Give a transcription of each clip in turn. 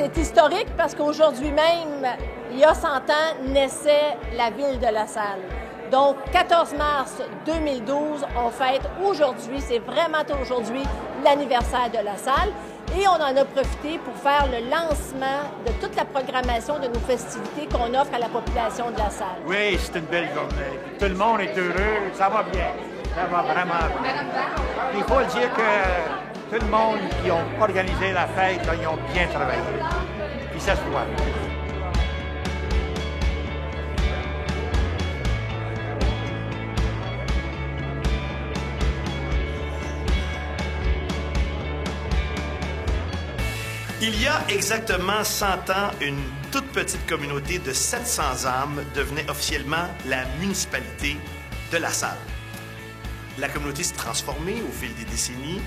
C'est historique parce qu'aujourd'hui même, il y a 100 ans, naissait la ville de La Salle. Donc, 14 mars 2012, on fête aujourd'hui, c'est vraiment aujourd'hui l'anniversaire de La Salle. Et on en a profité pour faire le lancement de toute la programmation de nos festivités qu'on offre à la population de La Salle. Oui, c'est une belle journée. Tout le monde est heureux, ça va bien. Ça va vraiment bien. Il faut dire que tout le monde qui a organisé la fête, là, ils ont bien travaillé. Puis ça se voit. Il y a exactement 100 ans, une toute petite communauté de 700 âmes devenait officiellement la municipalité de La Salle. La communauté s'est transformée au fil des décennies,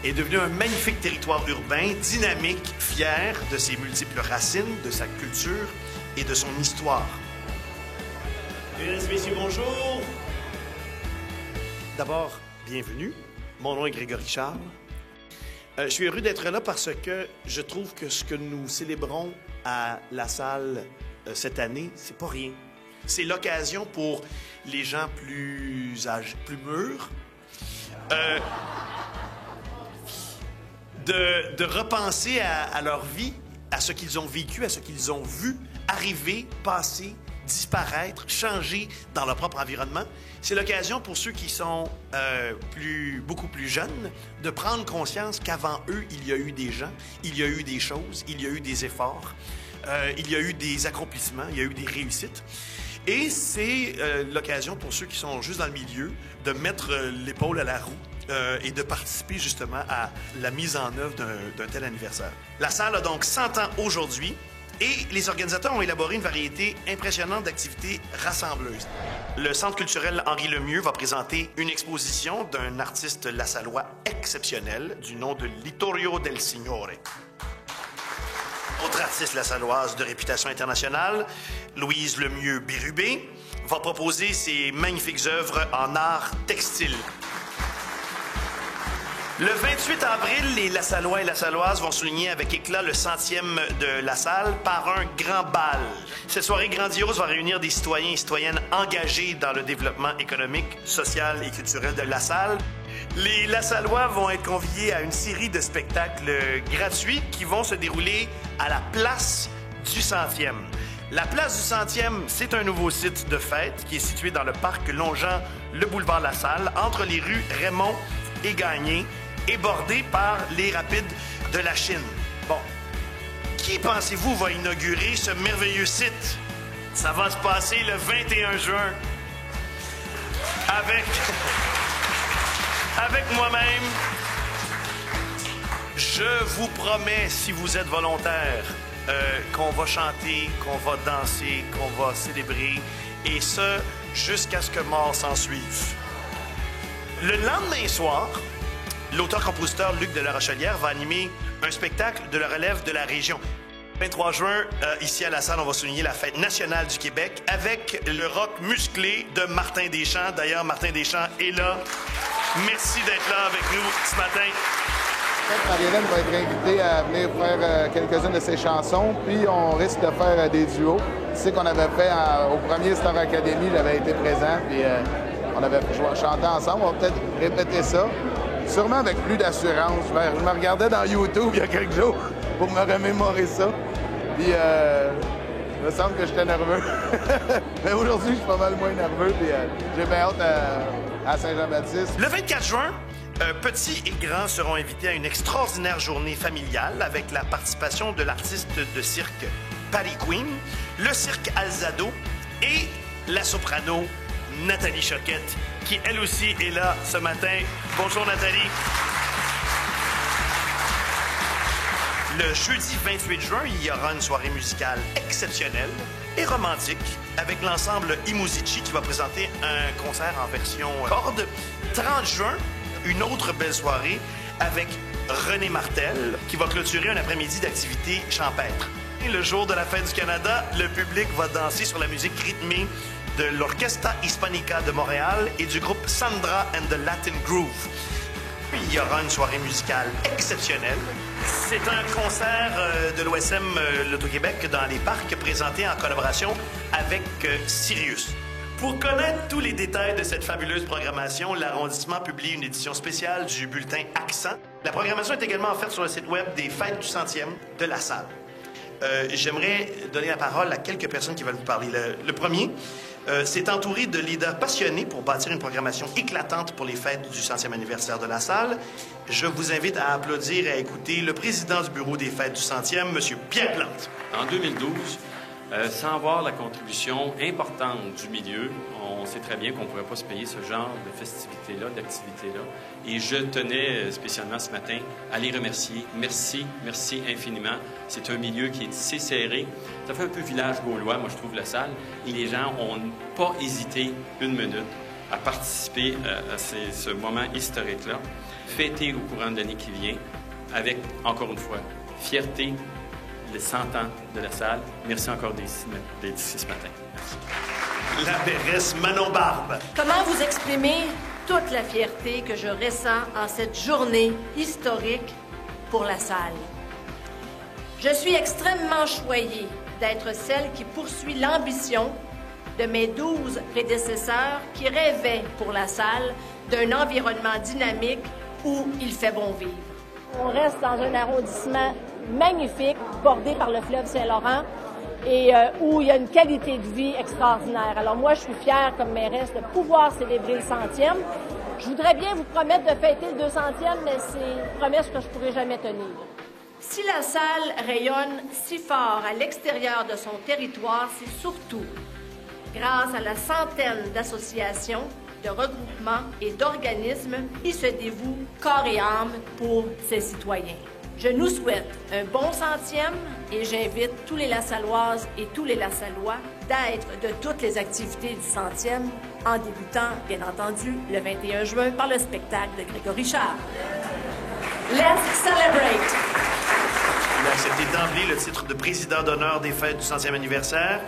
est devenue un magnifique territoire urbain, dynamique, fier de ses multiples racines, de sa culture et de son histoire. Mesdames et messieurs, bonjour. D'abord, bienvenue. Mon nom est Grégory Charles. Je suis heureux d'être là parce que je trouve que ce que nous célébrons à La Salle cette année, c'est pas rien. C'est l'occasion pour les gens plus âgés, plus mûrs, de repenser à leur vie, à ce qu'ils ont vécu, à ce qu'ils ont vu arriver, passer, disparaître, changer dans leur propre environnement. C'est l'occasion pour ceux qui sont beaucoup plus jeunes de prendre conscience qu'avant eux, il y a eu des gens, il y a eu des choses, il y a eu des efforts, il y a eu des accomplissements, il y a eu des réussites. Et c'est l'occasion pour ceux qui sont juste dans le milieu de mettre l'épaule à la roue et de participer justement à la mise en œuvre d'un tel anniversaire. La salle a donc 100 ans aujourd'hui. Et les organisateurs ont élaboré une variété impressionnante d'activités rassembleuses. Le Centre culturel Henri Lemieux va présenter une exposition d'un artiste lassallois exceptionnel du nom de Littorio del Signore. Autre artiste lassalloise de réputation internationale, Louise Lemieux-Bérubé, va proposer ses magnifiques œuvres en art textile. Le 28 avril, les Lassallois et Lassalloises vont souligner avec éclat le 100e de La Salle par un grand bal. Cette soirée grandiose va réunir des citoyens et citoyennes engagés dans le développement économique, social et culturel de La Salle. Les Lassallois vont être conviés à une série de spectacles gratuits qui vont se dérouler à la place du 100e. La place du 100e, c'est un nouveau site de fête qui est situé dans le parc longeant le boulevard La Salle, entre les rues Raymond et Gagné, et bordé par les rapides de la Chine. Bon, qui pensez-vous va inaugurer ce merveilleux site? Ça va se passer le 21 juin avec moi-même. Je vous promets, si vous êtes volontaire, qu'on va chanter, qu'on va danser, qu'on va célébrer, et ce, jusqu'à ce que mort s'en suive. Le lendemain soir, l'auteur-compositeur Luc de la Rochelière va animer un spectacle de la relève de la région. Le 23 juin, ici à La Salle, on va souligner la fête nationale du Québec avec le rock musclé de Martin Deschamps. D'ailleurs, Martin Deschamps est là. Merci d'être là avec nous ce matin. Marie-Hélène va être invitée à venir faire quelques-unes de ses chansons, puis on risque de faire des duos. Tu sais qu'on avait fait au premier Star Academy, j'avais été présent, puis on avait chanté ensemble. On va peut-être répéter ça. Sûrement avec plus d'assurance. Je me regardais dans YouTube il y a quelques jours pour me remémorer ça. Puis, il me semble que j'étais nerveux. Mais aujourd'hui, je suis pas mal moins nerveux. Puis, j'ai bien hâte à Saint-Jean-Baptiste. Le 24 juin, petits et grands seront invités à une extraordinaire journée familiale avec la participation de l'artiste de cirque Patty Queen, le cirque Alzado et la soprano Nathalie Choquette, qui elle aussi est là ce matin. Bonjour Nathalie. Le jeudi 28 juin, il y aura une soirée musicale exceptionnelle et romantique avec l'ensemble Imuzici qui va présenter un concert en version corde. 30 juin, une autre belle soirée avec René Martel qui va clôturer un après-midi d'activités champêtres. Et le jour de la fête du Canada, le public va danser sur la musique rythmée de l'Orquesta Hispanica de Montréal et du groupe Sandra and the Latin Groove. Puis il y aura une soirée musicale exceptionnelle. C'est un concert de l'OSM l'Auto-Québec dans les parcs présenté en collaboration avec Sirius. Pour connaître tous les détails de cette fabuleuse programmation, l'arrondissement publie une édition spéciale du bulletin Accent. La programmation est également offerte sur le site web des Fêtes du 100e de la salle. J'aimerais donner la parole à quelques personnes qui veulent vous parler. Le premier, c'est entouré de leaders passionnés pour bâtir une programmation éclatante pour les fêtes du 100e anniversaire de la salle. Je vous invite à applaudir et à écouter le président du bureau des fêtes du 100e, M. Pierre Plante. En 2012, sans voir la contribution importante du milieu, on sait très bien qu'on ne pourrait pas se payer ce genre de festivités-là, d'activités-là. Et je tenais spécialement ce matin à les remercier. Merci, merci infiniment. C'est un milieu qui est si serré. Ça fait un peu village gaulois, moi je trouve, la salle. Et les gens n'ont pas hésité une minute à participer à ce moment historique-là, fêté au courant de l'année qui vient, avec, encore une fois, fierté, les 100 ans de la salle. Merci encore d'être ici ce matin. Merci. La mairesse Manon Barbe. Comment vous exprimer toute la fierté que je ressens en cette journée historique pour la salle? Je suis extrêmement choyée d'être celle qui poursuit l'ambition de mes 12 prédécesseurs qui rêvaient pour la salle d'un environnement dynamique où il fait bon vivre. On reste dans un arrondissement magnifique, bordé par le fleuve Saint-Laurent et où il y a une qualité de vie extraordinaire. Alors moi, je suis fière comme mairesse de pouvoir célébrer le 100e. Je voudrais bien vous promettre de fêter le 200e, mais c'est une promesse que je ne pourrai jamais tenir. Si la salle rayonne si fort à l'extérieur de son territoire, c'est surtout grâce à la centaine d'associations, de regroupements et d'organismes qui se dévouent corps et âme pour ses citoyens. Je nous souhaite un bon 100e et j'invite tous les Lassalloises et tous les Lassallois d'être de toutes les activités du 100e en débutant, bien entendu, le 21 juin par le spectacle de Grégory Charles. Let's celebrate! Il a accepté d'emblée le titre de président d'honneur des fêtes du 100e anniversaire,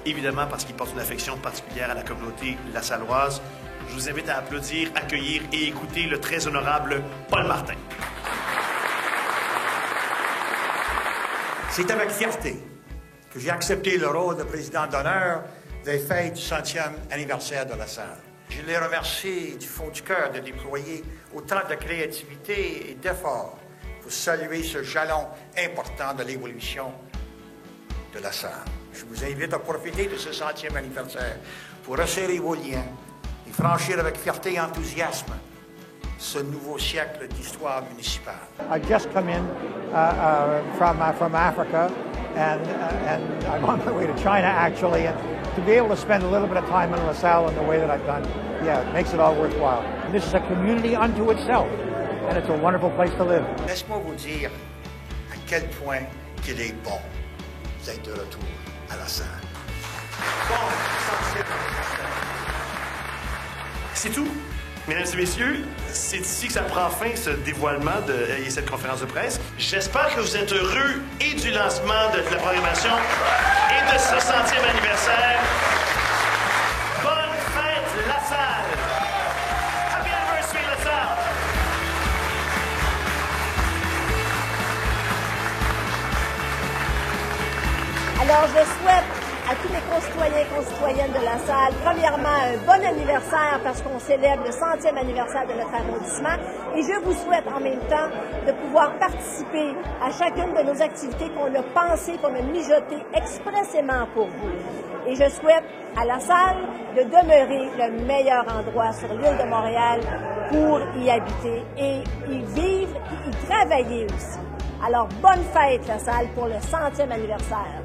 évidemment parce qu'il porte une affection particulière à la communauté lassalloise. Je vous invite à applaudir, accueillir et écouter le très honorable Paul Martin. C'est avec fierté que j'ai accepté le rôle de président d'honneur des fêtes du 100e anniversaire de la salle. Je les remercie du fond du cœur de déployer autant de créativité et d'efforts pour saluer ce jalon important de l'évolution de la salle. Je vous invite à profiter de ce 100e anniversaire pour resserrer vos liens et franchir avec fierté et enthousiasme ce nouveau siècle d'histoire municipale. I've just come in from Africa, and I'm on my way to China actually, and to be able to spend a little bit of time in LaSalle in the way that I've done, yeah, it makes it all worthwhile. And this is a community unto itself, and it's a wonderful place to live. Laisse-moi vous dire à quel point qu'il est bon d'être de retour à la salle. Bon, C'est tout. Mesdames et messieurs, c'est ici que ça prend fin, ce dévoilement et cette conférence de presse. J'espère que vous êtes heureux et du lancement de la programmation et de ce 100e anniversaire. Bonne fête, la salle! Happy anniversary, la salle! Alors, je souhaite à tous les concitoyens et concitoyennes de la salle, premièrement, un bon anniversaire parce qu'on célèbre le 100e anniversaire de notre arrondissement. Et je vous souhaite en même temps de pouvoir participer à chacune de nos activités qu'on a pensées, qu'on a mijotées expressément pour vous. Et je souhaite à la salle de demeurer le meilleur endroit sur l'île de Montréal pour y habiter et y vivre et y travailler aussi. Alors, bonne fête, la salle, pour le 100e anniversaire.